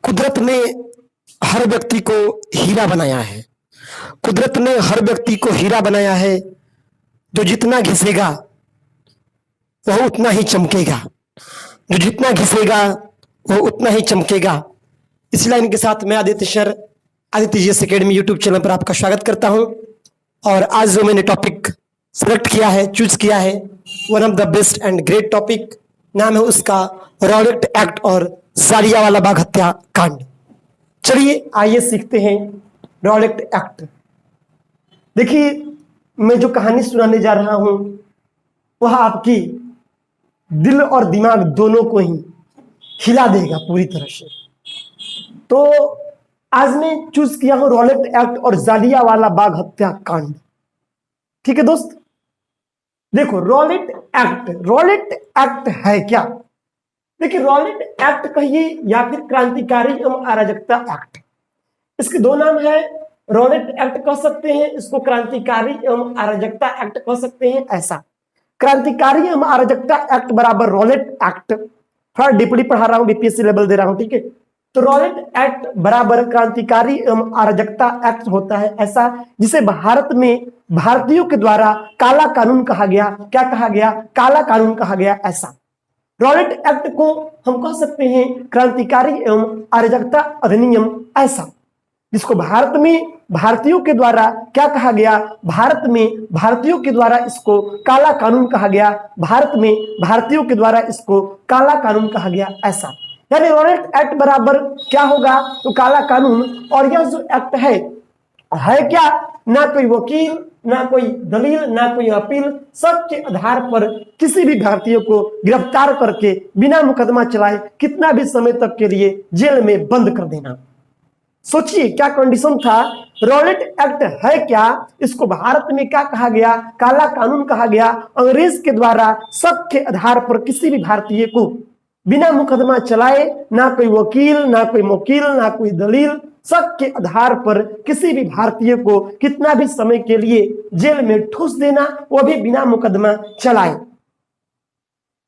कुदरत ने हर व्यक्ति को हीरा बनाया है। कुदरत ने हर व्यक्ति को हीरा बनाया है। जो जितना घिसेगा वह उतना ही चमकेगा। जो जितना घिसेगा वह उतना ही चमकेगा। इस लाइन के साथ मैं Aditya sir Aditya GS academy YouTube channel पर आपका स्वागत करता हूं। और आज जो मैंने टॉपिक सेलेक्ट किया है, चूज किया है, one of the best and great topic, नाम है उसका रॉलेट एक्ट और जालियांवाला बाग हत्या कांड। चलिए आइए सीखते हैं रॉलेट एक्ट। देखिए, मैं जो कहानी सुनाने जा रहा हूं वह आपकी दिल और दिमाग दोनों को ही हिला देगा पूरी तरह से। तो आज मैं चूज किया हूं रॉलेट एक्ट और जालियांवाला बाग हत्या कांड। ठीक है दोस्त, देखो रॉलेट एक्ट है क्या? देखिए, रॉलेट एक्ट कहिए या फिर क्रांतिकारी एवं अराजकता एक्ट, इसके दो नाम है। रॉलेट एक्ट कह सकते हैं, इसको क्रांतिकारी एवं अराजकता एक्ट कह सकते हैं। ऐसा क्रांतिकारी एवं अराजकता एक्ट बराबर रॉलेट एक्ट। थोड़ा डीपली पढ़ा रहा हूं, बीपीएससी लेवल दे रहा हूं, ठीक है। तो रॉलेट एक्ट बराबर क्रांतिकारी एवं अराजकता एक्ट होता है ऐसा, जिसे भारत में भारतीयों के द्वारा काला कानून कहा गया। क्या कहा गया? काला कानून कहा गया। ऐसा रॉलेट एक्ट को हम कह सकते हैं क्रांतिकारी एवं अराजकता अधिनियम, ऐसा जिसको भारत में भारतीयों के द्वारा क्या कहा गया? भारत में भारतीयों के द्वारा इसको काला कानून कहा गया। भारत में भारतीयों के द्वारा इसको काला कानून कहा गया। ऐसा यानी रॉलेट एक्ट बराबर क्या होगा? तो काला कानून। और यह जो एक्ट है क्या? ना कोई वकील, ना कोई दलील, ना कोई अपील, सबके आधार पर किसी भी भारतीय को गिरफ्तार करके बिना मुकदमा चलाए कितना भी समय तक के लिए जेल में बंद कर देना। सोचिए क्या कंडीशन था। रॉलेट एक्ट है क्या? इसको भारत में क्या कहा गया? काला कानून कहा गया। अंग्रेज के द्वारा सबके आधार पर किसी भी भारतीय को बिना मुकदमा चलाए, ना कोई वकील, ना कोई मुकील, ना कोई दलील, सबके आधार पर किसी भी भारतीय को कितना भी समय के लिए जेल में ठूस देना, वो भी बिना मुकदमा चलाए।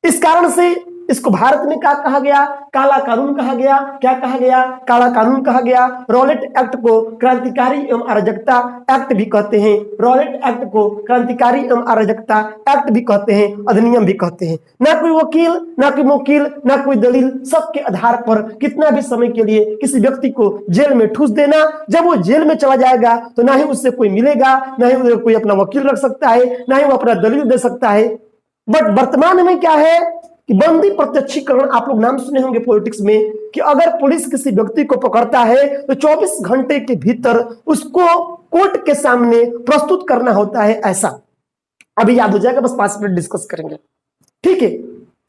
इस कारण से इसको भारत में क्या कहा गया? काला कानून कहा गया। क्या कहा गया? काला कानून कहा गया। रॉलेट एक्ट को क्रांतिकारी एवं अराजकता एक्ट भी कहते हैं। रॉलेट एक्ट को क्रांतिकारी एवं अराजकता एक्ट भी कहते हैं, अधिनियम भी कहते हैं। ना कोई वकील, ना कोई मुकील, ना कोई दलील, सबके आधार पर कितना भी समय के लिए किसी व्यक्ति को जेल में ठूस देना। जब वो जेल में चला जाएगा तो ना ही उससे कोई मिलेगा, ना ही कोई अपना वकील रख सकता है, ना ही वो अपना दलील दे सकता है। बट वर्तमान में क्या है कि बंदी प्रत्यक्षीकरण, आप लोग नाम सुने होंगे पॉलिटिक्स में, कि अगर पुलिस किसी व्यक्ति को पकड़ता है तो 24 घंटे के भीतर उसको कोर्ट के सामने प्रस्तुत करना होता है। ऐसा अभी याद हो जाएगा, बस 5 मिनट डिस्कस करेंगे, ठीक है।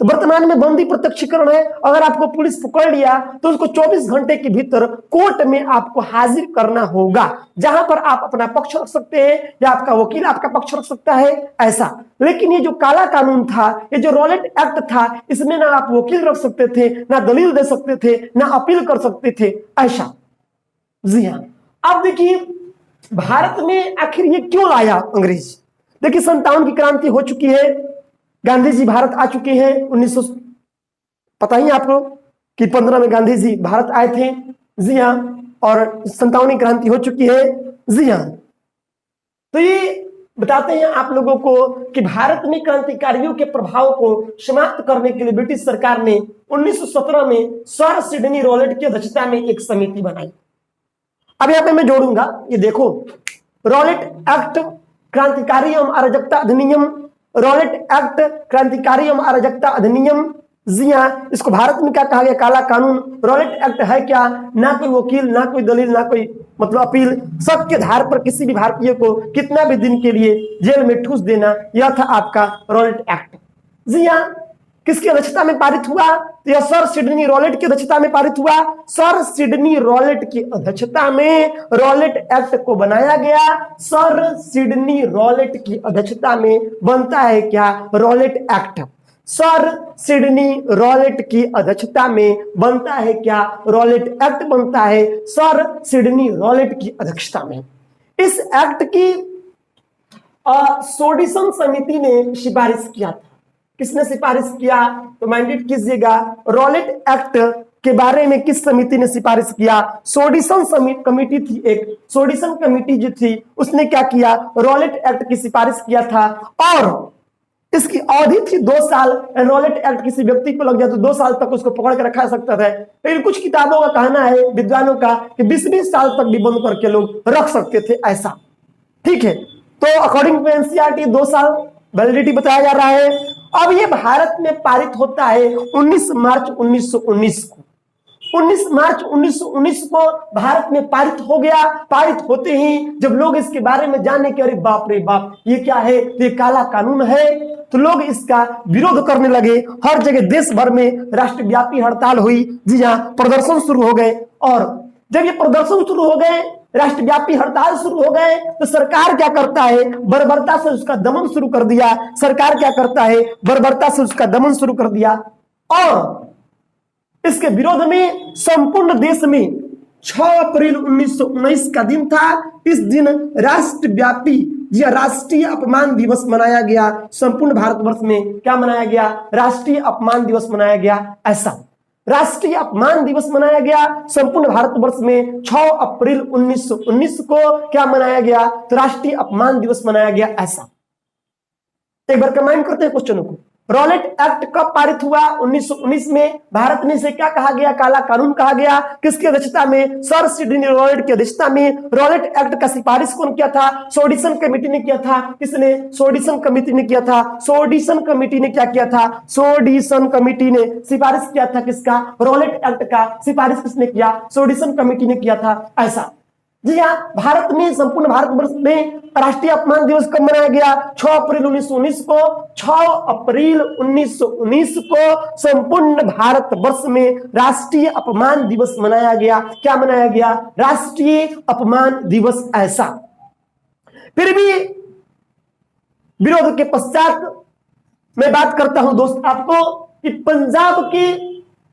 तो वर्तमान में बंदी प्रत्यक्षीकरण है। अगर आपको पुलिस पकड़ लिया तो उसको 24 घंटे के भीतर कोर्ट में आपको हाजिर करना होगा, जहां पर आप अपना पक्ष रख सकते हैं या आपका वकील आपका पक्ष रख सकता है। ऐसा लेकिन ये जो काला कानून था, ये जो रॉलेट एक्ट था, इसमें ना आप वकील रख सकते थे, ना दलील दे सकते थे, ना अपील कर सकते थे। ऐसा जी हाँ। अब देखिए भारत में आखिर ये क्यों लाया अंग्रेज? देखिए 57 की क्रांति हो चुकी है, गांधी जी भारत आ चुके हैं। 1900 पता ही आपको कि 15 में गांधी जी भारत आए थे। जी हाँ। और 57वीं क्रांति हो चुकी है। जी हाँ। तो ये बताते हैं आप लोगों को कि भारत में क्रांतिकारियों के प्रभाव को समाप्त करने के लिए ब्रिटिश सरकार ने 1917 में सर सिडनी रॉलेट की अध्यक्षता में एक समिति बनाई। अब यहां पे मैं जोड़ूंगा, ये देखो, रॉलेट एक्ट क्रांतिकारी एवं अराजकता अधिनियम, रॉलेट एक्ट क्रांतिकारी एवं अराजकता अधिनियम। जी हाँ, इसको भारत में क्या कहा गया? काला कानून। रॉलेट एक्ट है क्या? ना कोई वकील, ना कोई दलील, ना कोई मतलब अपील, सबके आधार पर किसी भी भारतीय को कितना भी दिन के लिए जेल में ठूस देना, यह था आपका रॉलेट एक्ट। जी हाँ। किसकी अध्यक्षता में पारित हुआ? तो यह सर सिडनी रॉलेट की अध्यक्षता में पारित हुआ। सर सिडनी रॉलेट की अध्यक्षता में रॉलेट एक्ट को बनाया गया। सर सिडनी रॉलेट की अध्यक्षता में बनता है क्या? Rowlatt act. Sir Sydney Rowlatt की अध्यक्षता में बनता है क्या? रॉलेट एक्ट बनता है सर सिडनी रॉलेट की अध्यक्षता में। इस एक्ट की सोडिसन समिति ने सिफारिश किया था। किसने सिफारिश किया? तो माइंडेड कीजिएगा, रॉलेट एक्ट के बारे में किस समिति ने सिफारिश किया? सोडिसन कमिटी थी एक, सोडिसन कमिटी जो थी उसने क्या किया? रॉलेट एक्ट की सिफारिश किया था और इसकी अवधि थी 2 साल। रॉलेट एक्ट किसी व्यक्ति को लग जाए तो 2 साल तक उसको पकड़ के रखा सकता था, लेकिन कुछ किताबों का कहना है विद्वानों का कि 20-20 साल तक भी बंद करके लोग रख सकते थे ऐसा। ठीक है, तो अकॉर्डिंग टू एनसीईआरटी 2 साल वैलिडिटी बताया जा रहा है। अब ये भारत में पारित होता है 19 मार्च 1919 को। 19 मार्च 1919 को भारत में पारित हो गया। पारित होते ही जब लोग इसके बारे में जाने के अरे बाप रे बाप ये क्या है, ये काला कानून है, तो लोग इसका विरोध करने लगे। हर जगह देश भर में राष्ट्रव्यापी हड़ताल हुई। जी हाँ, प्रदर्शन शुरू हो गए और जब ये प्रदर्शन शुरू हो गए, राष्ट्रव्यापी हड़ताल शुरू हो गए, तो सरकार क्या करता है? बर्बरता से उसका दमन शुरू कर दिया। सरकार क्या करता है? बर्बरता से उसका दमन शुरू कर दिया और इसके विरोध में संपूर्ण देश में 6 अप्रैल 1919 का दिन था। इस दिन राष्ट्रव्यापी या राष्ट्रीय अपमान दिवस मनाया गया। संपूर्ण भारतवर्ष में क्या मनाया गया? राष्ट्रीय अपमान दिवस मनाया गया। ऐसा राष्ट्रीय अपमान दिवस मनाया गया संपूर्ण भारतवर्ष में 6 अप्रैल 1919 को क्या मनाया गया? तो राष्ट्रीय अपमान दिवस मनाया गया। ऐसा एक बार कंबाइन करते हैं क्वेश्चनों को। रॉलेट एक्ट कब पारित हुआ? 1919 में। भारत में इसे क्या कहा गया? काला कानून कहा गया। किसकी अध्यक्षता में? सर सिडनी रॉलेट की अध्यक्षता में। रॉलेट एक्ट का सिफारिश कौन किया था? सोडिसन कमेटी ने किया था। किसने? सोडिसन कमेटी ने किया था। सोडिसन कमेटी ने क्या किया था? सोडिसन कमेटी ने सिफारिश किया था। किसका? रॉलेट एक्ट का सिफारिश किसने किया? सोडिसन कमेटी ने किया था। ऐसा जी हाँ, भारत में संपूर्ण भारतवर्ष में राष्ट्रीय अपमान दिवस कब मनाया गया? 6 अप्रैल 1919 को। 6 अप्रैल 1919 को संपूर्ण भारतवर्ष में राष्ट्रीय अपमान दिवस मनाया गया। क्या मनाया गया? राष्ट्रीय अपमान दिवस। ऐसा फिर भी विरोध के पश्चात मैं बात करता हूं दोस्त आपको कि पंजाब के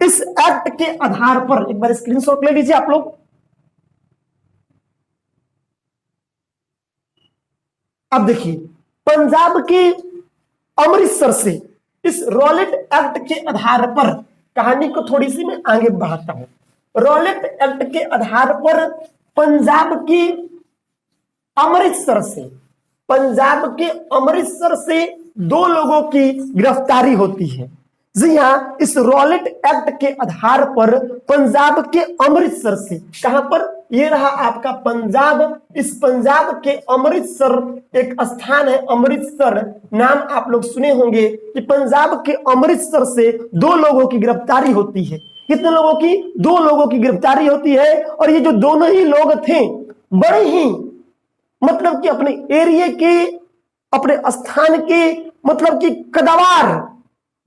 इस एक्ट के आधार पर एक बार स्क्रीनशॉट ले लीजिए आप लोग। अब देखिए, पंजाब के अमृतसर से इस रॉलेट एक्ट के आधार पर कहानी को थोड़ी सी मैं आगे बढ़ाता हूं। रॉलेट एक्ट के आधार पर पंजाब के अमृतसर से, पंजाब के अमृतसर से 2 लोगों की गिरफ्तारी होती है। जी हाँ, इस रॉलेट एक्ट के आधार पर पंजाब के अमृतसर से, कहां पर? ये रहा आपका पंजाब। इस पंजाब के अमृतसर एक स्थान है, अमृतसर नाम आप लोग सुने होंगे कि पंजाब के अमृतसर से 2 लोगों की गिरफ्तारी होती है। कितने लोगों की? 2 लोगों की गिरफ्तारी होती है। और ये जो दोनों ही लोग थे बड़े ही मतलब कि अपने एरिया के, अपने स्थान के मतलब कि कदावर,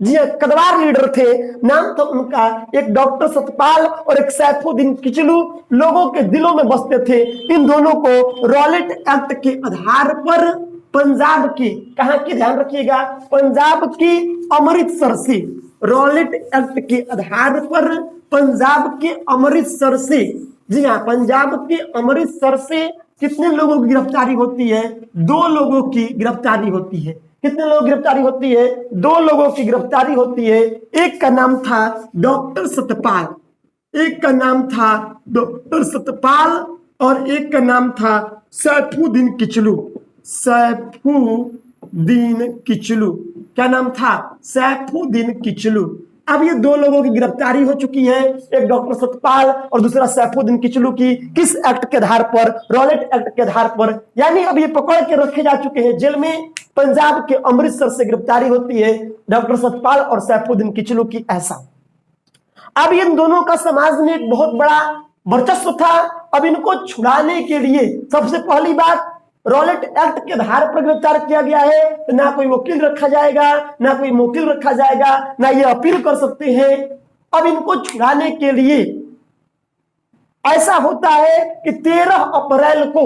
जी कदवार लीडर थे। नाम था उनका एक डॉक्टर सतपाल और एक सैफुद्दीन किचलू। लोगों के दिलों में बसते थे। इन दोनों को रॉलेट एक्ट के आधार पर पंजाब की, कहां की ध्यान रखिएगा, पंजाब की अमृतसर से, रॉलेट एक्ट के आधार पर पंजाब के अमृतसर से, जी हाँ, पंजाब के अमृतसर से कितने लोगों की गिरफ्तारी होती है? 2 लोगों की गिरफ्तारी होती है। कितने लोगों की गिरफ्तारी होती है? 2 लोगों की गिरफ्तारी होती है। एक का नाम था डॉक्टर सतपाल, एक का नाम था डॉक्टर सतपाल और एक का नाम था सैफुद्दीन किचलू। सैफुद्दीन किचलू, क्या नाम था? सैफुद्दीन किचलू। अब ये 2 लोगों की गिरफ्तारी हो चुकी है, एक डॉक्टर सतपाल और दूसरा सैफुद्दीन किचलू की। किस एक्ट के आधार पर? रॉलेट एक्ट के आधार पर। यानी अब ये पकड़ के रखे जा चुके हैं जेल में। पंजाब के अमृतसर से गिरफ्तारी होती है डॉक्टर सतपाल और सैफुद्दीन किचलू की। ऐसा अब इन दोनों का समाज में एक बहुत बड़ा वर्चस्व था। अब इनको छुड़ाने के लिए सबसे पहली बात, रॉलेट एक्ट के आधार पर गिरफ्तार किया गया है, तो ना कोई वकील रखा जाएगा, ना कोई मुवक्किल रखा जाएगा, ना ये अपील कर सकते हैं। अब इनको छुड़ाने के लिए ऐसा होता है कि 13 अप्रैल को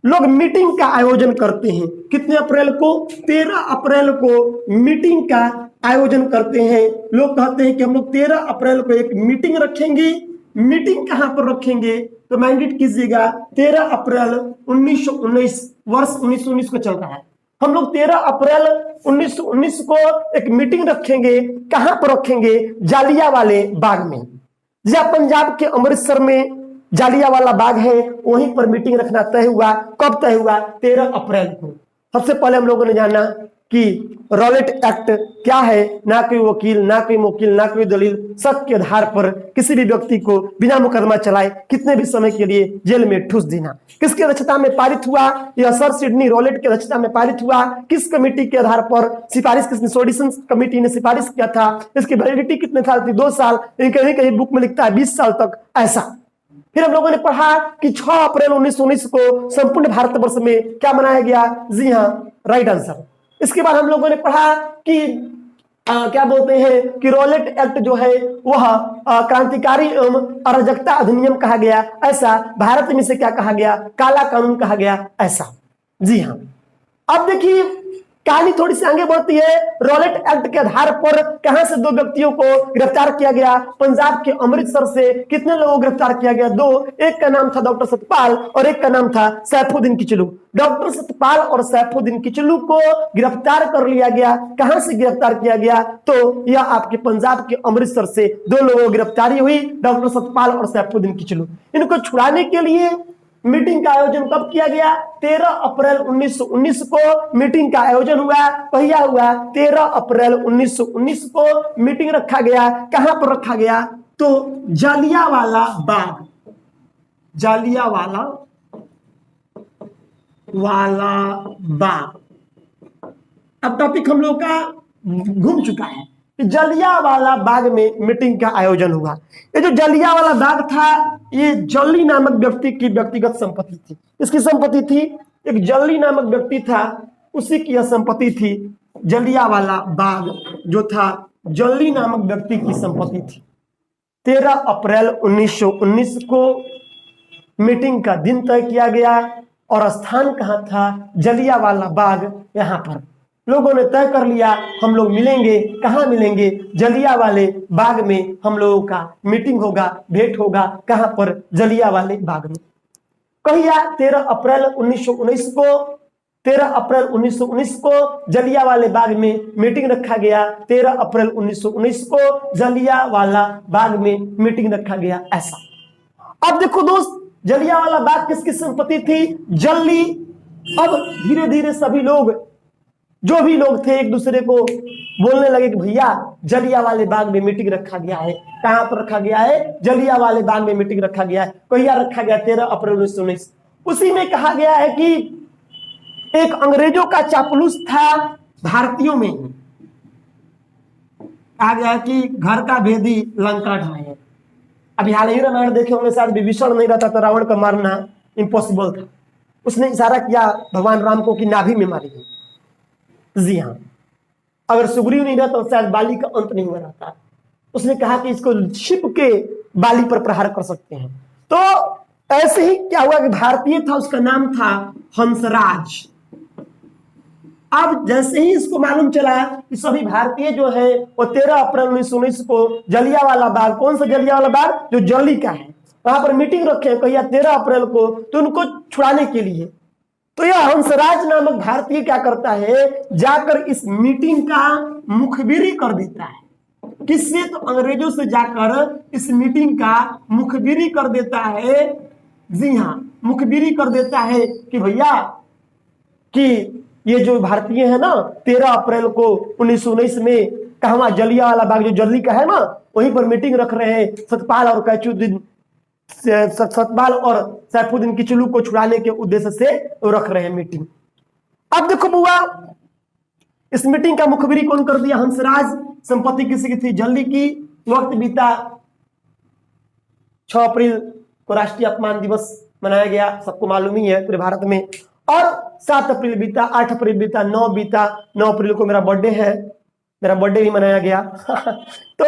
लोग मीटिंग का आयोजन करते हैं। कितने अप्रैल को? 13 अप्रैल को मीटिंग का आयोजन करते हैं। लोग कहते हैं कि हम लोग 13 अप्रैल को एक मीटिंग रखेंगे। मीटिंग कहां पर रखेंगे? तो माइंडेड कीजिएगा, 13 अप्रैल 1919, वर्ष 1919 को चल रहा है। हम लोग 13 अप्रैल 1919 को एक मीटिंग रखेंगे। कहां पर रखेंगे? जालियांवाला बाग में। या पंजाब के अमृतसर में जालियांवाला बाग है, वहीं पर मीटिंग रखना तय हुआ। कब तय हुआ? 13 अप्रैल को। सबसे पहले हम लोगों ने जाना कि रॉलेट एक्ट क्या है। ना कोई वकील, ना कोई मुवक्किल, ना कोई दलील, शक के आधार पर किसी भी व्यक्ति को बिना मुकदमा चलाए कितने भी समय के लिए जेल में ठूस देना। किसकी अध्यक्षता में पारित हुआ? यह सर सिडनी रॉलेट की अध्यक्षता में पारित हुआ। किस कमेटी के आधार पर सिफारिश? किसने? सोडिसन कमेटी ने सिफारिश किया था। इसकी वैलिडिटी कितने साल थी? 2 साल। कहीं कहीं बुक में लिखता है 20 साल तक, ऐसा। फिर हम लोगों ने पढ़ा कि 6 अप्रैल 1919 को संपूर्ण भारतवर्ष में क्या मनाया गया? जी हाँ, राइट आंसर। इसके बाद हम लोगों ने पढ़ा कि क्या बोलते हैं कि रॉलेट एक्ट जो है वह क्रांतिकारी एवं अराजकता अधिनियम कहा गया, ऐसा। भारत में से क्या कहा गया? काला कानून कहा गया, ऐसा। जी हाँ। अब देखिए कहानी थोड़ी सी आगे बढ़ती है। रॉलेट एक्ट के आधार पर कहां से 2 व्यक्तियों को गिरफ्तार किया गया? पंजाब के अमृतसर से। कितने लोगों को गिरफ्तार किया गया? 2। एक का नाम था डॉक्टर सतपाल और एक का नाम था सैफुद्दीन किचलू। डॉक्टर सतपाल और सैफुद्दीन किचलू को गिरफ्तार कर लिया गया। कहां से गिरफ्तार किया गया? तो यह आपके पंजाब के अमृतसर से 2 लोगों की गिरफ्तारी हुई, डॉक्टर सतपाल और सैफुद्दीन किचलू। इनको छुड़ाने के लिए मीटिंग का आयोजन कब किया गया? 13 अप्रैल 1919 को मीटिंग का आयोजन हुआ। पहिया हुआ 13 अप्रैल 1919 को मीटिंग रखा गया। कहां पर रखा गया? तो जालियांवाला बाग, जालियांवाला बाग। अब टॉपिक हम लोग का घूम चुका है। जालियांवाला बाग में मीटिंग का आयोजन हुआ। ये जो जालियांवाला बाग था, ये जल्ली नामक व्यक्ति की व्यक्तिगत संपत्ति थी। इसकी संपत्ति थी, एक जल्ली नामक व्यक्ति था, उसी की यह संपत्ति थी। जालियांवाला बाग जो था जल्ली नामक व्यक्ति की संपत्ति थी। 13 अप्रैल 1919 को मीटिंग का दिन तय किया गया और स्थान कहां था? जालियांवाला बाग। यहां पर लोगों ने तय कर लिया हम लोग मिलेंगे। कहां मिलेंगे? जालियांवाले बाग में हम लोगों का मीटिंग होगा, भेंट होगा। कहां पर? जालियांवाले बाग में। कहिया 13 अप्रैल 1919 को, 13 अप्रैल 1919 को जालियांवाले बाग में मीटिंग रखा गया। 13 अप्रैल 1919 को जालियांवाला बाग में मीटिंग रखा गया, ऐसा। अब देखो दोस्त, जालियांवाला बाग किसकी संपत्ति थी? जल्ली। अब धीरे धीरे सभी लोग, जो भी लोग थे, एक दूसरे को बोलने लगे कि भैया जालियांवाले बाग में मीटिंग रखा गया है। कहां पर रखा गया है? जालियांवाले बाग में मीटिंग रखा गया है। कहिया रखा गया? 13 अप्रैल 1919। उसी में कहा गया है कि एक अंग्रेजों का चापलूस था भारतीयों में। कहा गया कि घर का भेदी लंका ढाए। अभी हाल ही रामायण देखे होंगे शायद, विभीषण नहीं रहता तो रावण का मारना इम्पॉसिबल था। उसने इशारा किया भगवान राम को कि नाभि में मारी गई। जी हाँ, अगर सुग्रीव नहीं रहता तो शायद बाली का अंत नहीं हुआ रहता। उसने कहा कि इसको छिप के बाली पर प्रहार कर सकते हैं। तो ऐसे ही क्या हुआ कि भारतीय था, उसका नाम था हंसराज। अब जैसे ही इसको मालूम चला कि सभी भारतीय जो है वो 13 अप्रैल 1919 को जालियांवाला बाग, कौन सा जालियांवाला बाग? जो जल्ली का है, वहां पर मीटिंग रखे कहिया 13 अप्रैल को, तो उनको छुड़ाने के लिए तो यह हंसराज नामक भारतीय क्या करता है? जाकर इस मीटिंग का मुखबिरी कर देता है। किससे? तो अंग्रेजों से जाकर इस मीटिंग का मुखबिरी कर देता है। जी हाँ, मुखबिरी कर देता है कि भैया कि ये जो भारतीय है ना, 13 अप्रैल को 1919 में कहा जालियांवाला बाग जो जल्ली का है ना, वहीं पर मीटिंग रख रहे हैं। सतपाल और सैफुद्दीन किचलू को छुड़ाने के उद्देश्य से रख रहे हैं मीटिंग। अब देखो बुआ, इस मीटिंग का मुखबिरी कौन कर दिया? हंसराज। संपत्ति किसी की थी? जल्दी की। वक्त बीता, 6 अप्रैल को राष्ट्रीय अपमान दिवस मनाया गया, सबको मालूम ही है पूरे भारत में। और 7 अप्रैल बीता, 8 अप्रैल बीता, 9 बीता। 9 अप्रैल को मेरा बर्थडे है, मेरा बर्थडे भी मनाया गया। तो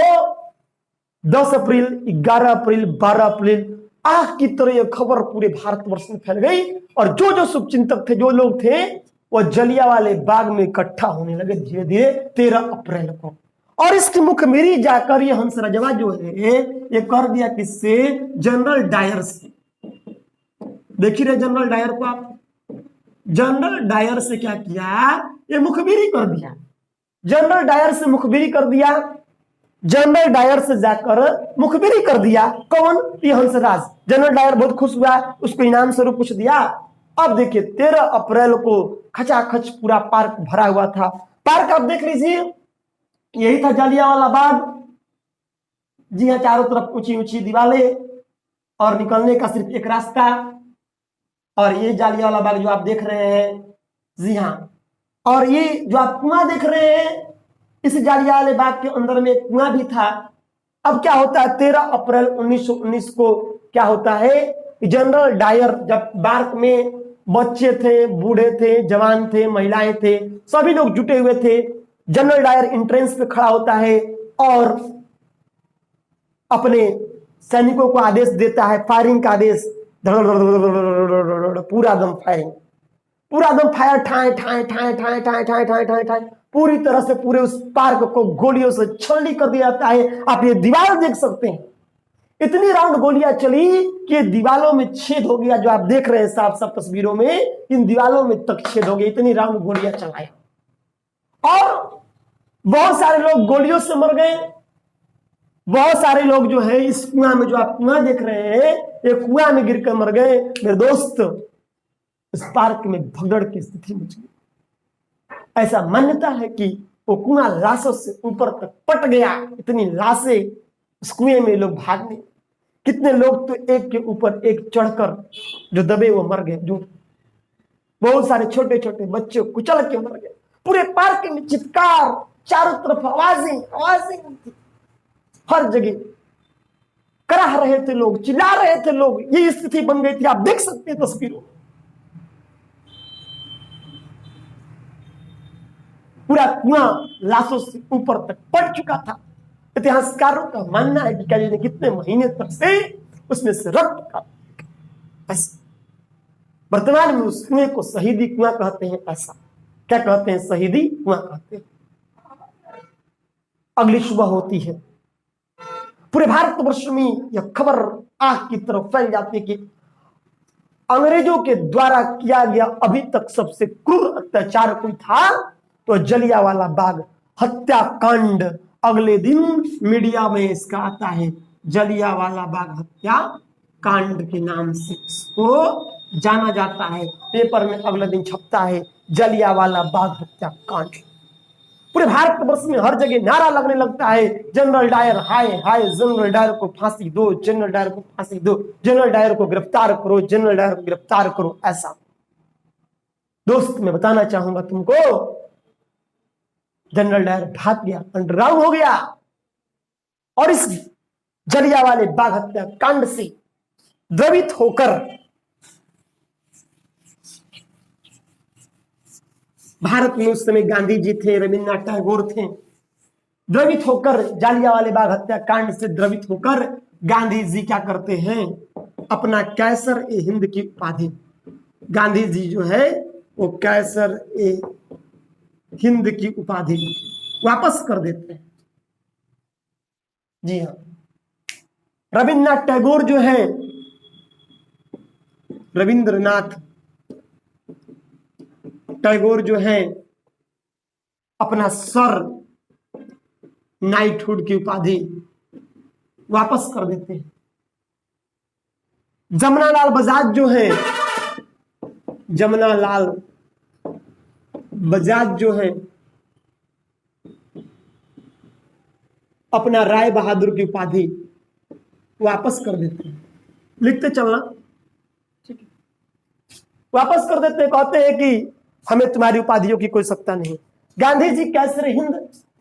10 अप्रैल, 11 अप्रैल, 12 अप्रैल, आग की तरह यह खबर पूरे भारतवर्ष में फैल गई। और जो जो शुभचिंतक थे, जो लोग थे, वो जालियांवाले बाग में इकट्ठा होने लगे धीरे धीरे 13 अप्रैल को। और इसकी मुखबिरी जाकर ये हंसराजवा जो है ये कर दिया किससे? जनरल डायर से। देख ही रहे जनरल डायर को आप। जनरल डायर से क्या किया? ये मुखबिरी कर दिया। जनरल डायर से मुखबिरी कर दिया जनरल डायर से जाकर मुखबिरी कर दिया। कौन? ये हंसराज। जनरल डायर बहुत खुश हुआ, उसको इनाम स्वरूप कुछ दिया। अब देखिए 13 अप्रैल को खचाखच पूरा पार्क भरा हुआ था। पार्क आप देख लीजिए, यही था जालियांवाला बाग। जी हाँ, चारों तरफ ऊंची ऊंची दीवारें और निकलने का सिर्फ एक रास्ता। और ये जालियांवाला बाग जो आप देख रहे हैं, जी हाँ, और ये जो आप कुआं देख रहे हैं, इस जालियांवाले बाग के अंदर में एक कुआं भी था। अब क्या होता है, 13 अप्रैल 1919 को क्या होता है, जनरल डायर जब पार्क में बच्चे थे, बूढ़े थे, जवान थे, महिलाएं थे, सभी लोग जुटे हुए थे। जनरल डायर एंट्रेंस पे खड़ा होता है और अपने सैनिकों को आदेश देता है, फायरिंग का आदेश। पूरा दम फायरिंग, पूरा दम फायर, ठाए ठाए ठाए ठाए ठाए ठाए ठाए ठाए ठाए, पूरी तरह से पूरे उस पार्क को गोलियों से छलनी कर दिया जाता है। आप ये दीवार देख सकते हैं, इतनी राउंड गोलियां चली कि दीवालों में छेद हो गया। जो आप देख रहे हैं साफ साफ तस्वीरों में, इन दीवालों में तक छेद हो गया, इतनी राउंड गोलियां चलाए। और बहुत सारे लोग गोलियों से मर गए। बहुत सारे लोग जो है इस कुआं में, जो आप कुआं देख रहे हैं, ये कुआं में गिरकर मर गए। मेरे दोस्त, इस पार्क में भगदड़ की स्थिति मच गई। ऐसा मान्यता है कि वो कुआं लाशों से ऊपर तक पट गया। इतनी लाशें उस कुएं में, लोग भागने, कितने लोग तो एक के ऊपर एक चढ़कर जो दबे वो मर गए। जो बहुत सारे छोटे छोटे बच्चे कुचल के मर गए। पूरे पार्क में चित्कार, चारों तरफ आवाजें आवाजें, हर जगह कराह रहे थे लोग, चिल्ला रहे थे लोग। ये स्थिति बन गई थी, आप देख सकते हैं तस्वीरों। पूरा कुआं लाशों से ऊपर तक पड़ चुका था। इतिहासकारों का मानना है कि क्या जाने कितने महीने तक से उसमें से रक्त का, वर्तमान में उस कुएं को शहीदी कुआं कहते हैं। ऐसा क्या कहते हैं, शहीदी कुआं कहते हैं। अगली सुबह होती है, पूरे भारतवर्ष में यह खबर आग की तरफ फैल जाती है कि अंग्रेजों के द्वारा किया गया अभी तक सबसे क्रूर अत्याचार कोई था तो जलियांवाला बाग हत्याकांड। अगले दिन मीडिया में इसका आता है, जलियांवाला बाग हत्याकांड के नाम से इसको जाना जाता है। पेपर में अगले दिन छपता है, जलियांवाला बाग हत्याकांड। पूरे भारतवर्ष में हर जगह नारा लगने लगता है, जनरल डायर हाय हाय, जनरल डायर को फांसी दो, जनरल डायर को फांसी दो, जनरल डायर को गिरफ्तार करो, जनरल डायर को गिरफ्तार करो। ऐसा दोस्त मैं बताना चाहूंगा तुमको, जनरल डायर भाग गया, अंडरग्राउंड हो गया। और इस जलियांवाले बाग हत्याकांड से द्रवित होकर भारत में उस समय गांधी जी थे, रविन्द्रनाथ टैगोर थे। द्रवित होकर, जालियांवाले बाग हत्याकांड से द्रवित होकर गांधी जी क्या करते हैं, अपना कैसर ए हिंद की उपाधि, गांधी जी जो है वो कैसर ए हिंद की उपाधि वापस कर देते हैं। जी हाँ, रविन्द्रनाथ टैगोर जो है, रविंद्रनाथ टैगोर जो है अपना सर नाइटहुड की उपाधि वापस कर देते हैं। जमनालाल बजाज जो है, जमनालाल बजाज जो है अपना राय बहादुर की उपाधि वापस कर देते हैं। लिखते चलना, ठीक है, वापस कर देते हैं। कहते हैं कि हमें तुम्हारी उपाधियों की कोई सत्ता नहीं। गांधी जी कैसर हिंद,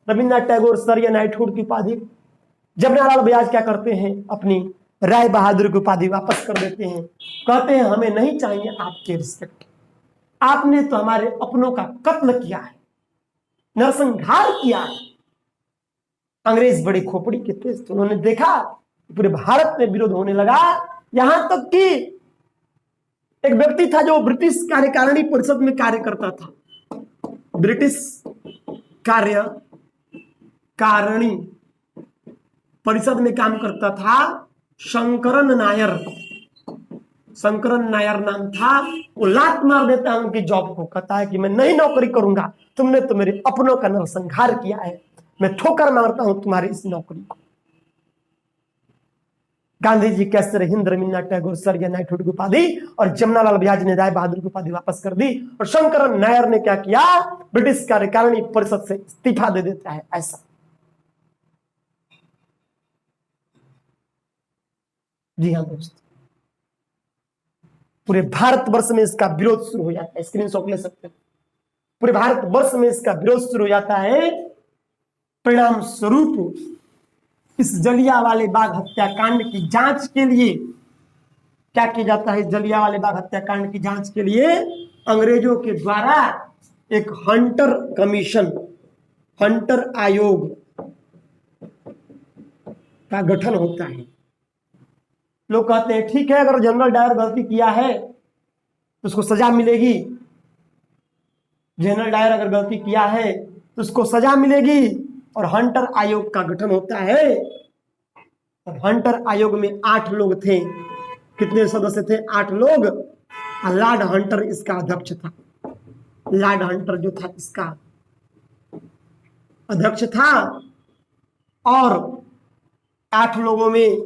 रविन्द्रनाथ टैगोर सर या नाइटहुड की उपाधि, जमनालाल बजाज क्या करते हैं, अपनी राय बहादुर की उपाधि वापस कर देते हैं। कहते हैं हमें नहीं चाहिए आपके रिस्पेक्ट, आपने तो हमारे अपनों का कत्ल किया है, नरसंहार किया है। अंग्रेज बड़ी खोपड़ी के थे, तो उन्होंने देखा पूरे भारत में विरोध होने लगा। यहां तक कि एक व्यक्ति था जो ब्रिटिश कार्यकारिणी परिषद में कार्य करता था, ब्रिटिश कार्यकारिणी परिषद में काम करता था, शंकरन नायर, शंकरन नायर नाम था। वो लात मार देता है उनकी जॉब को, कहता है कि मैं नहीं नौकरी करूंगा, तुमने तो मेरे अपनों का नरसंहार किया है। मैं ठोकर मारता हूं तुम्हारी इस नौकरी को। गांधी जी, कैसर हिंद, रवींद्रनाथ टैगोर सर या नाइटहुड की उपाधि और जमनालाल बजाज ने राय बहादुर की उपाधि वापस कर दी। और शंकरन नायर ने क्या किया, ब्रिटिश कार्यकारिणी परिषद से इस्तीफा दे देता है। ऐसा जी हाँ दोस्त, पूरे भारतवर्ष में इसका विरोध शुरू हो जाता है। स्क्रीनशॉट ले सकते हैं। पूरे भारतवर्ष में इसका विरोध शुरू हो जाता है। परिणाम स्वरूप इस जलियांवाले बाग हत्याकांड की जांच के लिए क्या किया जाता है? जलियांवाले बाग हत्याकांड की जांच के लिए अंग्रेजों के द्वारा एक हंटर कमीशन, हंटर आयोग का गठन होता है। लोग कहते हैं ठीक है, अगर जनरल डायर गलती किया है तो उसको सजा मिलेगी। जनरल डायर अगर गलती किया है तो उसको सजा मिलेगी। और हंटर आयोग का गठन होता है। और हंटर आयोग में 8 लोग थे। कितने सदस्य थे? 8 लोग। लॉर्ड हंटर इसका अध्यक्ष था। लॉर्ड हंटर जो था इसका अध्यक्ष था। और 8 लोगों में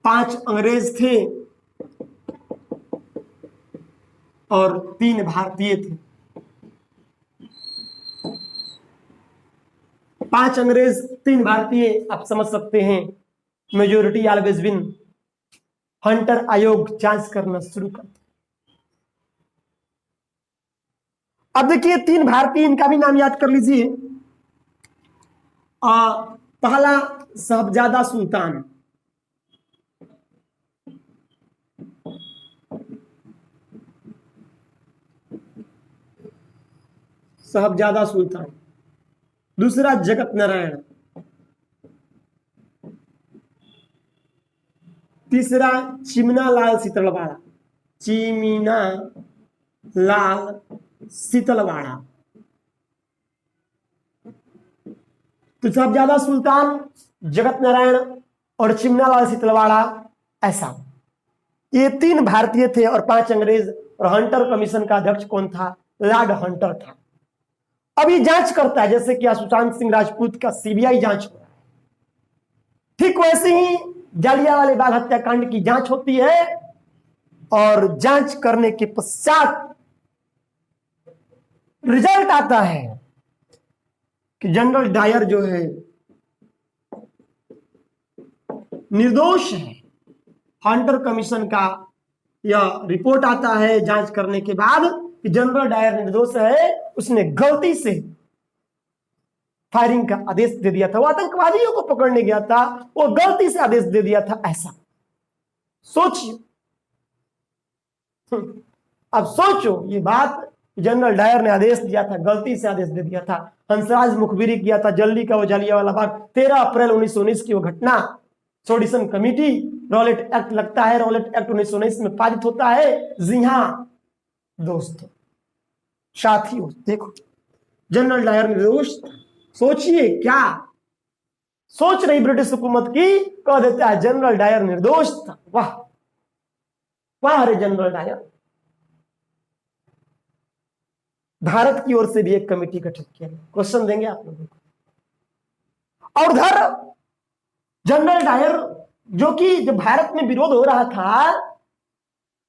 5 अंग्रेज थे और 3 भारतीय थे। 5 अंग्रेज 3 भारतीय, आप समझ सकते हैं मेजोरिटी ऑलवेज विन। हंटर आयोग जांच करना शुरू करता। अब देखिए 3 भारतीय, इनका भी नाम याद कर लीजिए। पहला साहबजादा सुल्तान, साहबजादा सुल्तान। दूसरा जगत नारायण। तीसरा चिमना लाल शीतलवाड़ा, चिमीना लाल शीतलवाड़ा। तो साहबजादा सुल्तान, जगत नारायण और चिमना लाल शीतलवाड़ा, ऐसा ये 3 भारतीय थे और 5 अंग्रेज। और हंटर कमीशन का अध्यक्ष कौन था? लॉर्ड हंटर था। अब ये जांच करता है जैसे कि सुशांत सिंह राजपूत का सीबीआई जांच हो रहा है, ठीक वैसे ही जलियांवाले बाग हत्याकांड की जांच होती है। और जांच करने के पश्चात रिजल्ट आता है कि जनरल डायर जो है निर्दोष है। हंटर कमीशन का यह रिपोर्ट आता है जांच करने के बाद कि जनरल डायर निर्दोष है। उसने गलती से फायरिंग का आदेश दे दिया था। वो आतंकवादियों को पकड़ने गया था, वो गलती से आदेश दे दिया था। ऐसा सोचिए। अब सोचो ये बात, जनरल डायर ने आदेश दिया था, गलती से आदेश दे दिया था। हंसराज मुखबिरी किया था जल्दी का वो जलियांवाला बाग। 13 अप्रैल 1919 की वो घटना। सोडिसन कमेटी, रॉलेट एक्ट लगता है। रॉलेट एक्ट 1919 में पारित होता है। जी हां दोस्तों, साथियों, देखो जनरल डायर निर्दोष। सोचिए क्या सोच रही ब्रिटिश हुकूमत की, कह देता है जनरल डायर निर्दोष था। वाह वाह, अरे जनरल डायर। भारत की ओर से भी एक कमेटी गठित किया गया। क्वेश्चन देंगे आप लोगों को। और उधर जनरल डायर, जो कि जब भारत में विरोध हो रहा था,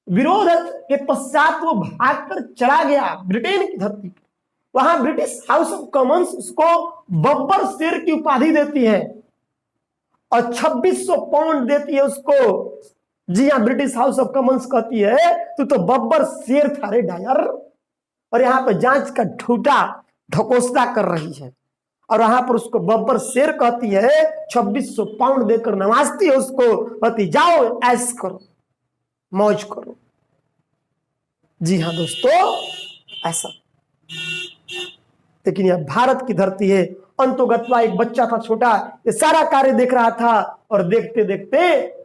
विरोध के पश्चात वो भागकर चला गया ब्रिटेन की धरती पर। वहां ब्रिटिश हाउस ऑफ कॉमन्स उसको बब्बर शेर की उपाधि देती है और 2600 पाउंड देती है उसको। जी हां, ब्रिटिश हाउस ऑफ कॉमन्स कहती है तू तो बब्बर शेर था रे डायर। और यहां पर जांच का ठूटा ढकोसला कर रही है और वहां पर उसको बब्बर शेर कहती है। 2600 पाउंड देकर नवाजती है उसको, कहती जाओ ऐश करो, मौज करो। जी हां दोस्तों, ऐसा। लेकिन यह भारत की धरती है। अंतोगत्वा एक बच्चा था छोटा, ये सारा कार्य देख रहा था और देखते देखते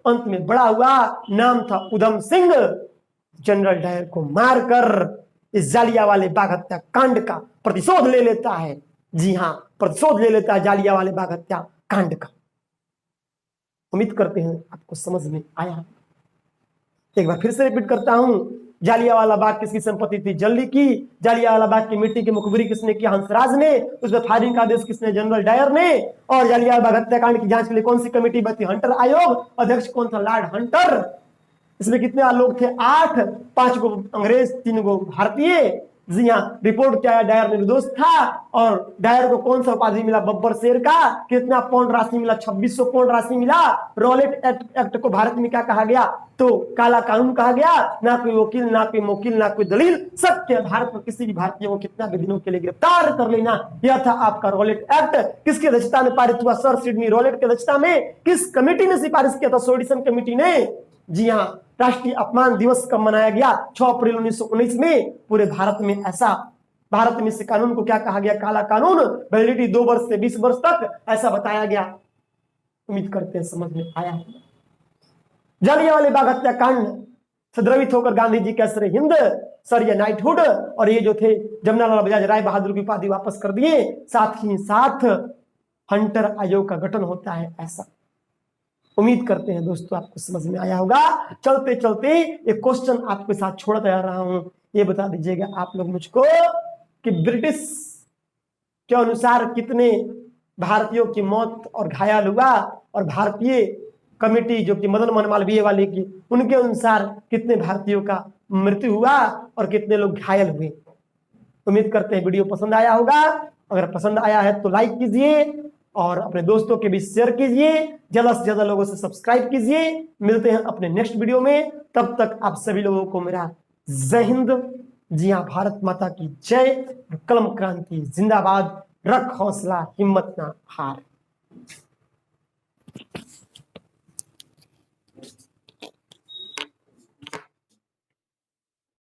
अंत में बड़ा हुआ। नाम था उधम सिंह। जनरल डायर को मारकर इस जालियांवाले बाग हत्याकांड का प्रतिशोध ले लेता है। जी हां, प्रतिशोध ले लेता है जालियांवाले बाग हत्याकांड का। उम्मीद करते हैं आपको समझ में आया। एक बार फिर से रिपीट करता हूं, जालियांवाला बाग किसकी संपत्ति थी? जल्दी की। जालियांवाला बाग की मिट्टी की मुखबिरी किसने किया? हंसराज ने। उस पर फायरिंग का आदेश किसने? जनरल डायर ने। और जालियांवाला बाग हत्याकांड की जांच के लिए कौन सी कमेटी बनती? हंटर आयोग। अध्यक्ष कौन था? Lord Hunter. इसमें कितने लोग थे? 8। 5 को अंग्रेज, 3 को भारतीय। जी हाँ, रिपोर्ट क्या है? डायर निर्दोष था। और डायर को कौन सा उपाधि मिला? बब्बर शेर का। कितना पाउंड राशि मिला? 2600 पाउंड राशि मिला। रॉलेट एक्ट को भारत में क्या कहा गया? तो काला कानून कहा गया। ना कोई वकील, ना कोई मोकिल, ना कोई दलील, सत्य भारत में किसी भी भारतीय को कितना भी दिनों के लिए गिरफ्तार कर लेना। यह था आपका रॉलेट एक्ट। किसकी अध्यक्षता में पारित हुआ? सर सिडनी रॉलेट की अध्यक्षता में। किस कमेटी ने सिफारिश किया था? सोडिसन कमेटी ने। जी हाँ, राष्ट्रीय अपमान दिवस कब मनाया गया? 6 अप्रैल 1919 में। पूरे भारत में ऐसा, भारत में इस कानून को क्या कहा गया? काला कानून। वैलिडिटी 2 वर्ष से 20 वर्ष तक, ऐसा बताया गया। उम्मीद करते हैं समझ में आया होगा। जालियांवाला बाग हत्याकांड से द्रवित होकर गांधी जी कैसरे हिंद, सर ये नाइटहुड और ये जो थे जमनालाल बजाज राय बहादुर की उपाधि वापस कर दिए। साथ ही साथ हंटर आयोग का गठन होता है। ऐसा उम्मीद करते हैं दोस्तों आपको समझ में आया होगा। चलते चलते एक क्वेश्चन आपके साथ छोड़ता जा रहा हूं, ये बता दीजिएगा आप लोग मुझको कि ब्रिटिश के अनुसार कितने भारतीयों की मौत और घायल हुआ, और भारतीय कमेटी जो कि मदन मोहन मालवीय वाले की, उनके अनुसार कितने भारतीयों का मृत्यु हुआ और कितने लोग घायल हुए। उम्मीद करते हैं वीडियो पसंद आया होगा। अगर पसंद आया है तो लाइक कीजिए और अपने दोस्तों के बीच शेयर कीजिए। ज्यादा से ज्यादा लोगों से सब्सक्राइब कीजिए। मिलते हैं अपने नेक्स्ट वीडियो में। तब तक आप सभी लोगों को मेरा जय हिंद। जी हाँ, भारत माता की जय। कलम क्रांति जिंदाबाद। रख हौसला, हिम्मत ना हार।